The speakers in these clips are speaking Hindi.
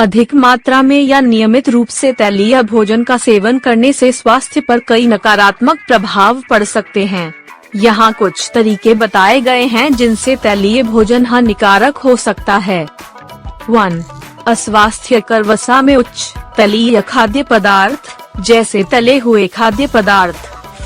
अधिक मात्रा में या नियमित रूप से तैलीय भोजन का सेवन करने से स्वास्थ्य पर कई नकारात्मक प्रभाव पड़ सकते हैं। यहाँ कुछ तरीके बताए गए हैं जिनसे तैलीय भोजन हानिकारक हो सकता है। 1. अस्वास्थ्यकर वसा में उच्च तैलीय खाद्य पदार्थ जैसे तले हुए खाद्य पदार्थ,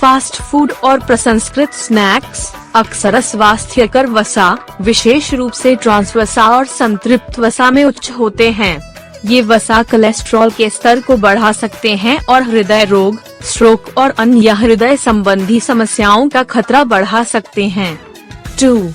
फास्ट फूड और प्रसंस्कृत स्नैक्स अक्सर अस्वास्थ्यकर वसा, विशेष रूप से ट्रांस वसा और संतृप्त वसा में उच्च होते हैं। ये वसा कोलेस्ट्रॉल के स्तर को बढ़ा सकते हैं और हृदय रोग, स्ट्रोक और अन्य हृदय संबंधी समस्याओं का खतरा बढ़ा सकते हैं। 2.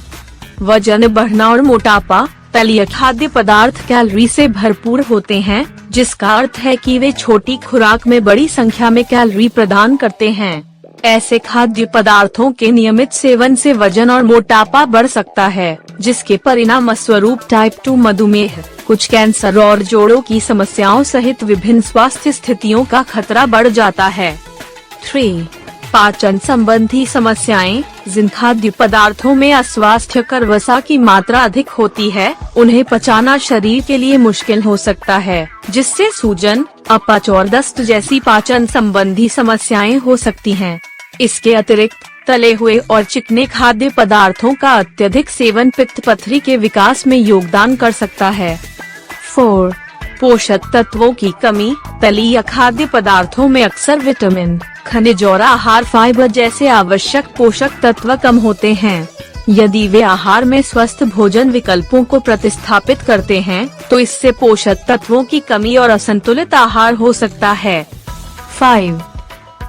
वजन बढ़ना और मोटापा तैलीय खाद्य पदार्थ कैलोरी से भरपूर होते हैं, जिसका अर्थ है कि वे छोटी खुराक में बड़ी संख्या में कैलोरी प्रदान करते हैं। ऐसे खाद्य पदार्थों के नियमित सेवन से वजन और मोटापा बढ़ सकता है, जिसके परिणाम स्वरूप टाइप 2 मधुमेह, कुछ कैंसर और जोड़ों की समस्याओं सहित विभिन्न स्वास्थ्य स्थितियों का खतरा बढ़ जाता है। 3. पाचन संबंधी समस्याएं जिन खाद्य पदार्थों में अस्वास्थ्यकर वसा की मात्रा अधिक होती है, उन्हें पचाना शरीर के लिए मुश्किल हो सकता है, जिससे सूजन, अपच और दस्त जैसी पाचन संबंधी समस्याएं हो सकती हैं। इसके अतिरिक्त तले हुए और चिकने खाद्य पदार्थों का अत्यधिक सेवन पित्त पथरी के विकास में योगदान कर सकता है। 4. पोषक तत्वों की कमी तैलीय खाद्य पदार्थों में अक्सर विटामिन, खनिज और आहार फाइबर जैसे आवश्यक पोषक तत्व कम होते हैं। यदि वे आहार में स्वस्थ भोजन विकल्पों को प्रतिस्थापित करते हैं, तो इससे पोषक तत्वों की कमी और असंतुलित आहार हो सकता है। 5.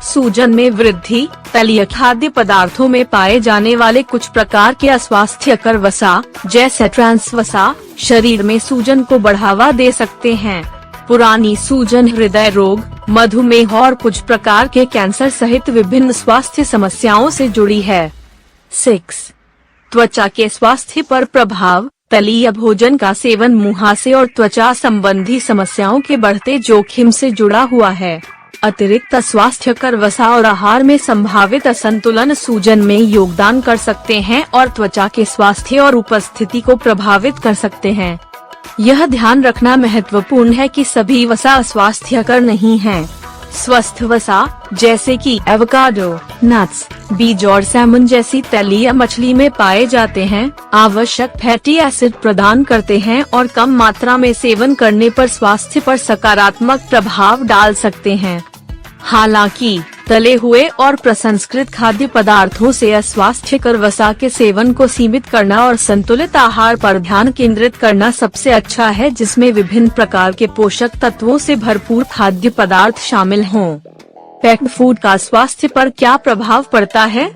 सूजन में वृद्धि तैलीय खाद्य पदार्थों में पाए जाने वाले कुछ प्रकार के अस्वास्थ्यकर वसा जैसे ट्रांस वसा शरीर में सूजन को बढ़ावा दे सकते हैं। पुरानी सूजन हृदय रोग, मधुमेह और कुछ प्रकार के कैंसर सहित विभिन्न स्वास्थ्य समस्याओं से जुड़ी है। 6. त्वचा के स्वास्थ्य पर प्रभाव तैलीय भोजन का सेवन मुहासे और त्वचा संबंधी समस्याओं के बढ़ते जोखिम से जुड़ा हुआ है। अतिरिक्त अस्वास्थ्यकर वसा और आहार में संभावित असंतुलन सूजन में योगदान कर सकते हैं और त्वचा के स्वास्थ्य और उपस्थिति को प्रभावित कर सकते हैं। यह ध्यान रखना महत्वपूर्ण है कि सभी वसा अस्वास्थ्यकर नहीं हैं। स्वस्थ वसा जैसे कि एवोकाडो, नट्स, बीज और सैमन जैसी तैलीय मछली में पाए जाते हैं, आवश्यक फैटी एसिड प्रदान करते हैं और कम मात्रा में सेवन करने पर स्वास्थ्य पर सकारात्मक प्रभाव डाल सकते हैं। हालांकि तले हुए और प्रसंस्कृत खाद्य पदार्थों से अस्वास्थ्यकर वसा के सेवन को सीमित करना और संतुलित आहार पर ध्यान केंद्रित करना सबसे अच्छा है, जिसमें विभिन्न प्रकार के पोषक तत्वों से भरपूर खाद्य पदार्थ शामिल हों। पैक्ड फूड का स्वास्थ्य पर क्या प्रभाव पड़ता है?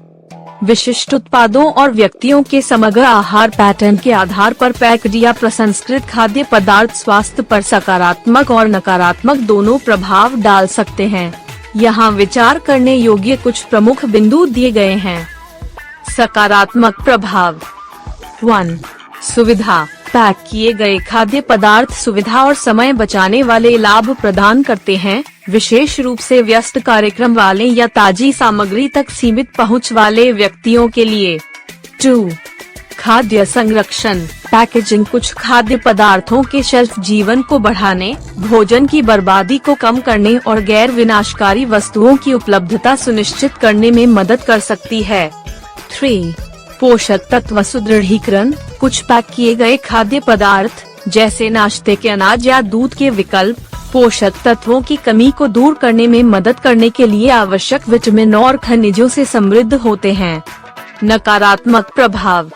विशिष्ट उत्पादों और व्यक्तियों के समग्र आहार पैटर्न के आधार पर पैक्ड या प्रसंस्कृत खाद्य पदार्थ स्वास्थ्य पर सकारात्मक और नकारात्मक दोनों प्रभाव डाल सकते हैं। यहाँ विचार करने योग्य कुछ प्रमुख बिंदु दिए गए हैं। सकारात्मक प्रभाव। 1. सुविधा पैक किए गए खाद्य पदार्थ सुविधा और समय बचाने वाले लाभ प्रदान करते हैं, विशेष रूप से व्यस्त कार्यक्रम वाले या ताजी सामग्री तक सीमित पहुंच वाले व्यक्तियों के लिए। 2. खाद्य संरक्षण पैकेजिंग कुछ खाद्य पदार्थों के शेल्फ जीवन को बढ़ाने, भोजन की बर्बादी को कम करने और गैर विनाशकारी वस्तुओं की उपलब्धता सुनिश्चित करने में मदद कर सकती है। 3. पोषक तत्व सुदृढ़ीकरण कुछ पैक किए गए खाद्य पदार्थ जैसे नाश्ते के अनाज या दूध के विकल्प पोषक तत्वों की कमी को दूर करने में मदद करने के लिए आवश्यक विटामिन और खनिजों से समृद्ध होते हैं। नकारात्मक प्रभाव।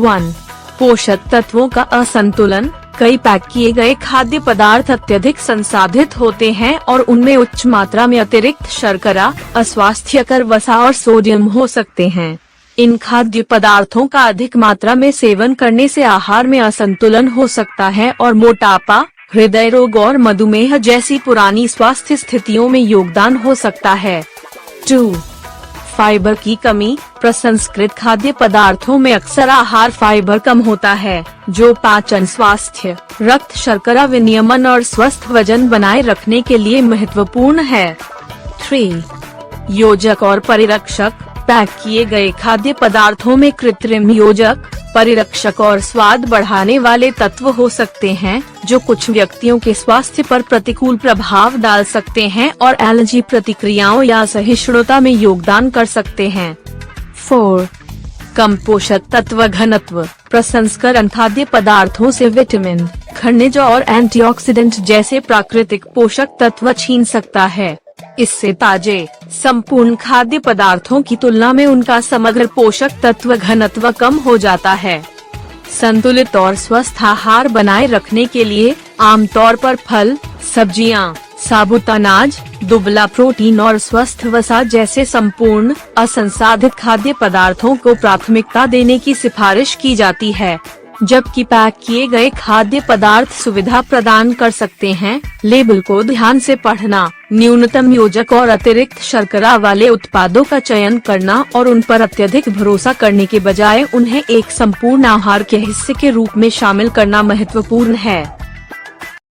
1. पोषक तत्वों का असंतुलन कई पैक किए गए खाद्य पदार्थ अत्यधिक संसाधित होते हैं और उनमें उच्च मात्रा में अतिरिक्त शर्करा, अस्वास्थ्यकर वसा और सोडियम हो सकते हैं। इन खाद्य पदार्थों का अधिक मात्रा में सेवन करने से आहार में असंतुलन हो सकता है और मोटापा, हृदय रोग और मधुमेह जैसी पुरानी स्वास्थ्य स्थितियों में योगदान हो सकता है। 2. फाइबर की कमी प्रसंस्कृत खाद्य पदार्थों में अक्सर आहार फाइबर कम होता है, जो पाचन, स्वास्थ्य, रक्त शर्करा विनियमन और स्वस्थ वजन बनाए रखने के लिए महत्वपूर्ण है। 3. योजक और परिरक्षक पैक किए गए खाद्य पदार्थों में कृत्रिम योजक, परिरक्षक और स्वाद बढ़ाने वाले तत्व हो सकते हैं, जो कुछ व्यक्तियों के स्वास्थ्य पर प्रतिकूल प्रभाव डाल सकते हैं और एलर्जी प्रतिक्रियाओं या सहिष्णुता में योगदान कर सकते हैं। 4. कम पोषक तत्व घनत्व। प्रसंस्करण खाद्य पदार्थों से विटामिन, खनिज और एंटीऑक्सीडेंट जैसे प्राकृतिक पोषक तत्व छीन सकता है। इससे ताजे, संपूर्ण खाद्य पदार्थों की तुलना में उनका समग्र पोषक तत्व घनत्व कम हो जाता है। संतुलित और स्वस्थ आहार बनाए रखने के लिए आमतौर पर फल, सब्जियां, साबुत अनाज, दुबला प्रोटीन और स्वस्थ वसा जैसे संपूर्ण असंसाधित खाद्य पदार्थों को प्राथमिकता देने की सिफारिश की जाती है, जबकि पैक किए गए खाद्य पदार्थ सुविधा प्रदान कर सकते हैं। लेबल को ध्यान से पढ़ना, न्यूनतम योजक और अतिरिक्त शर्करा वाले उत्पादों का चयन करना और उन पर अत्यधिक भरोसा करने के बजाय उन्हें एक संपूर्ण आहार के हिस्से के रूप में शामिल करना महत्वपूर्ण है।